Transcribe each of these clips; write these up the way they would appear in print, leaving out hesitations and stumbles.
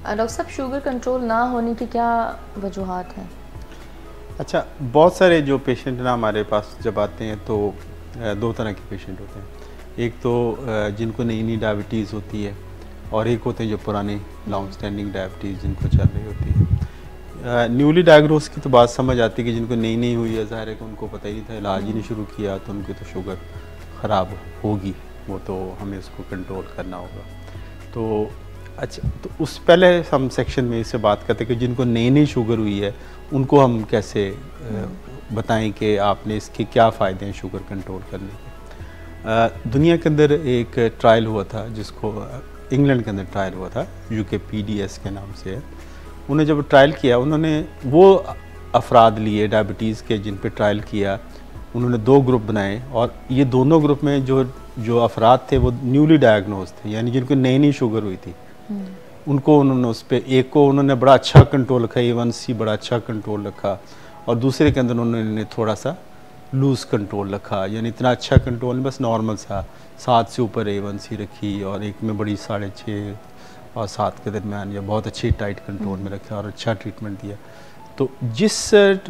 Doctor साहब, sugar control ना होने की क्या वजूहात हैं? अच्छा, बहुत सारे जो पेशेंट ना हमारे पास जब आते हैं तो दो तरह के पेशेंट होते हैं। एक तो जिनको नई नई डायबिटीज़ होती है, और एक होते हैं जो पुराने लॉन्ग स्टैंडिंग डायबिटीज़ जिनको चल रही होती है। न्यूली डायग्नोस की तो बात समझ आती है कि जिनको नई नई हुई है, ज़ाहिर है कि उनको पता ही नहीं था, इलाज ही नहीं शुरू किया तो उनकी तो शुगर ख़राब होगी, वो तो हमें उसको कंट्रोल करना होगा। तो अच्छा, तो उस पहले हम सेक्शन में इससे बात करते हैं कि जिनको नई नई शुगर हुई है उनको हम कैसे बताएं कि आपने इसके क्या फ़ायदे हैं शुगर कंट्रोल करने के। दुनिया के अंदर एक ट्रायल हुआ था जिसको इंग्लैंड के अंदर ट्रायल हुआ था, UKPDS के नाम से है। उन्होंने जब ट्रायल किया, उन्होंने वो अफराद लिए डायबिटीज़ के जिन पे ट्रायल किया, उन्होंने दो ग्रुप बनाए, और ये दोनों ग्रुप में जो अफराद थे वो न्यूली डायग्नोज थे, यानी जिनको नई नई शुगर हुई थी। उनको उन्होंने उस पर एक को उन्होंने बड़ा अच्छा कंट्रोल रखा, A1C बड़ा अच्छा कंट्रोल रखा, और दूसरे के अंदर उन्होंने थोड़ा सा लूज़ कंट्रोल रखा, यानी इतना अच्छा कंट्रोल बस नॉर्मल सा 7 से ऊपर A1C रखी, और एक में बड़ी 6.5 और 7 के दरमियान, या बहुत अच्छी टाइट कंट्रोल में रखा और अच्छा ट्रीटमेंट दिया। तो जिस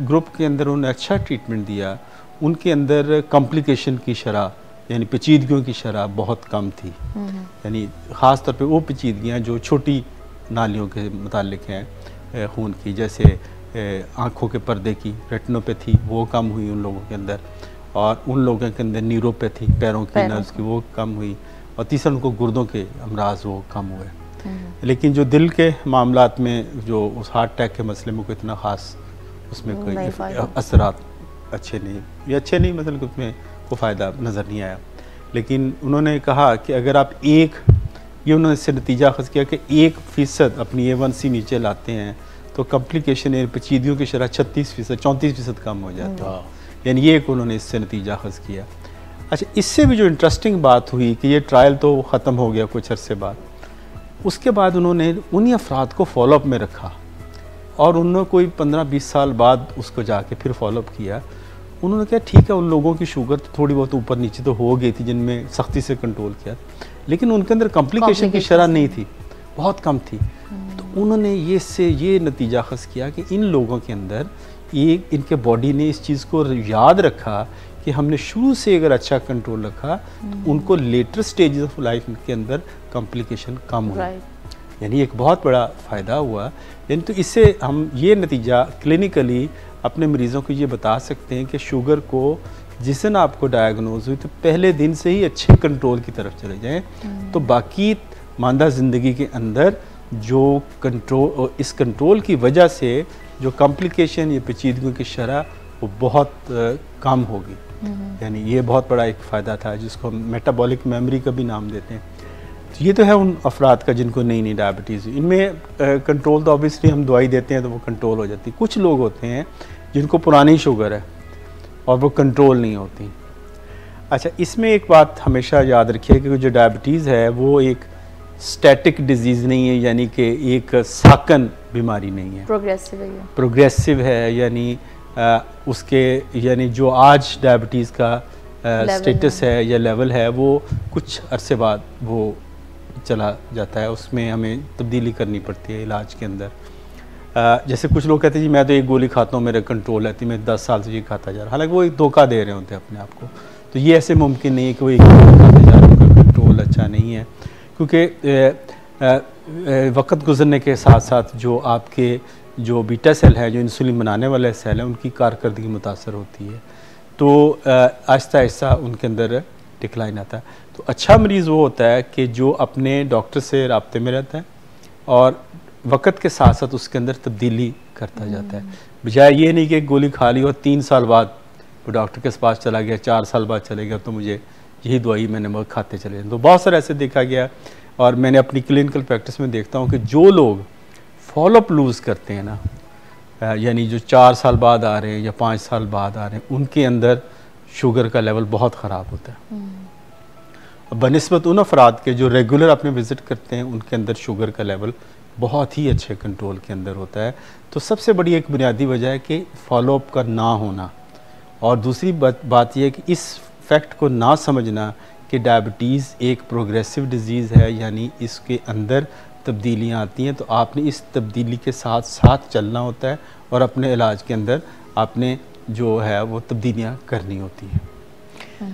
ग्रुप के अंदर उन्होंने अच्छा ट्रीटमेंट दिया, उनके अंदर कॉम्प्लिकेशन की शरह यानी पेचीदगियों की शरह बहुत कम थी। यानी ख़ास तौर पे वो पेचीदगियाँ जो छोटी नालियों के मुतालिक हैं खून की, जैसे आँखों के पर्दे की रेटिनोपैथी, वो कम हुई उन लोगों के अंदर, और उन लोगों के अंदर न्यूरोपैथी पैरों की नर्व्स की वो कम हुई, और तीसरा उनको गुर्दों के अमराज वो कम हुए। लेकिन जो दिल के मामलात में, जो उस हार्ट अटैक के मसले में कोई इतना ख़ास उसमें कोई असरात अच्छे नहीं, ये अच्छे नहीं मतलब कि उसमें को फ़ायदा नज़र नहीं आया। लेकिन उन्होंने कहा कि अगर आप ये उन्होंने इससे नतीजा अखज़ किया कि 1% अपनी A1C नीचे लाते हैं तो कॉम्प्लिकेशन पेचीदगियों की शरह 36%, 34% कम हो जाता है। यानी ये एक उन्होंने इससे नतीजा अखज़ किया। अच्छा, इससे भी जो इंटरेस्टिंग बात हुई कि ये ट्रायल तो ख़त्म हो गया कुछ अरसे बाद, उसके बाद उन्होंने उन्हीं अफराद को फॉलोअप में रखा, और उन्होंने कोई 15-20 साल बाद उसको जाके फिर फॉलोअप किया। उन्होंने कहा ठीक है, उन लोगों की शुगर तो थोड़ी बहुत ऊपर नीचे तो हो गई थी जिनमें सख्ती से कंट्रोल किया, लेकिन उनके अंदर कॉम्प्लिकेशन की शरह नहीं थी, बहुत कम थी। तो उन्होंने ये नतीजा अखज़ किया कि इन लोगों के अंदर इनके बॉडी ने इस चीज़ को याद रखा कि हमने शुरू से अगर अच्छा कंट्रोल रखा तो उनको लेटर स्टेजेस ऑफ लाइफ के अंदर कॉम्प्लिकेशन कम हुआ। यानी एक बहुत बड़ा फ़ायदा हुआ। यानी तो इससे हम ये नतीजा क्लिनिकली अपने मरीज़ों को ये बता सकते हैं कि शुगर को जिस दिन आपको डायग्नोज हुई तो पहले दिन से ही अच्छे कंट्रोल की तरफ चले जाएं, तो बाकी मांदा ज़िंदगी के अंदर जो इस कंट्रोल की वजह से जो कॉम्प्लिकेशन या पेचीदगियों की शरह वो बहुत कम होगी। यानी ये बहुत बड़ा एक फ़ायदा था जिसको हम मेटाबॉलिक मेमोरी का भी नाम देते हैं। तो ये तो है उन अफराद का जिनको नई नई डायबिटीज़, इनमें कंट्रोल तो ऑब्वियसली हम दवाई देते हैं तो वो कंट्रोल हो जाती है। कुछ लोग होते हैं जिनको पुरानी शुगर है और वो कंट्रोल नहीं होती। अच्छा, इसमें एक बात हमेशा याद रखिए कि जो डायबिटीज़ है वो एक स्टैटिक डिजीज़ नहीं है, यानी कि एक साकन बीमारी नहीं है, प्रोग्रेसिव है। यानी यानी जो आज डायबिटीज़ का स्टेटस है या लेवल है वो कुछ अरसे बाद वो चला जाता है, उसमें हमें तब्दीली करनी पड़ती है इलाज के अंदर। जैसे कुछ लोग कहते हैं जी मैं तो एक गोली खाता हूँ मेरे कंट्रोल रहती है, मैं 10 साल से ये खाता जा रहा, हालांकि वो एक धोखा दे रहे होते हैं अपने आप को। तो ये ऐसे मुमकिन नहीं है कि वो एक गोली खाते जा रहे हैं, उनका कंट्रोल अच्छा नहीं है, क्योंकि वक्त गुजरने के साथ साथ जो आपके जो बीटा सेल है, जो इंसुलिन बनाने वाले सेल है, उनकी कारकर्दगी मुतासर होती है, तो आहिस्ता आहिस्ता उनके अंदर डिक्लाइन आता है। तो अच्छा मरीज़ वो होता है कि जो अपने डॉक्टर से राब्ते में रहता है और वक्त के साथ साथ उसके अंदर तब्दीली करता जाता है, बजाय ये नहीं कि गोली खा ली और 3 साल बाद वो डॉक्टर के पास चला गया, 4 साल बाद चले गया तो मुझे यही दवाई मैंने मगर खाते चले जाए। तो बहुत सारे ऐसे देखा गया, और मैंने अपनी क्लिनिकल प्रैक्टिस में देखता हूँ कि जो लोग फॉलोअप लूज़ करते हैं ना, यानी जो 4 साल बाद आ रहे हैं या 5 साल बाद आ रहे हैं, उनके अंदर शुगर का लेवल बहुत ख़राब होता है। बनिस्बत उन अफराद के जो रेगुलर अपने विज़िट करते हैं, उनके अंदर शुगर का लेवल बहुत ही अच्छे कंट्रोल के अंदर होता है। तो सबसे बड़ी एक बुनियादी वजह है कि फॉलोअप का ना होना, और दूसरी बात यह है कि इस फैक्ट को ना समझना कि डायबिटीज़ एक प्रोग्रेसिव डिजीज़ है, यानी इसके अंदर तब्दीलियाँ आती हैं, तो आपने इस तब्दीली के साथ साथ चलना होता है और अपने इलाज के अंदर आपने जो है वो तब्दीलियाँ करनी होती हैं।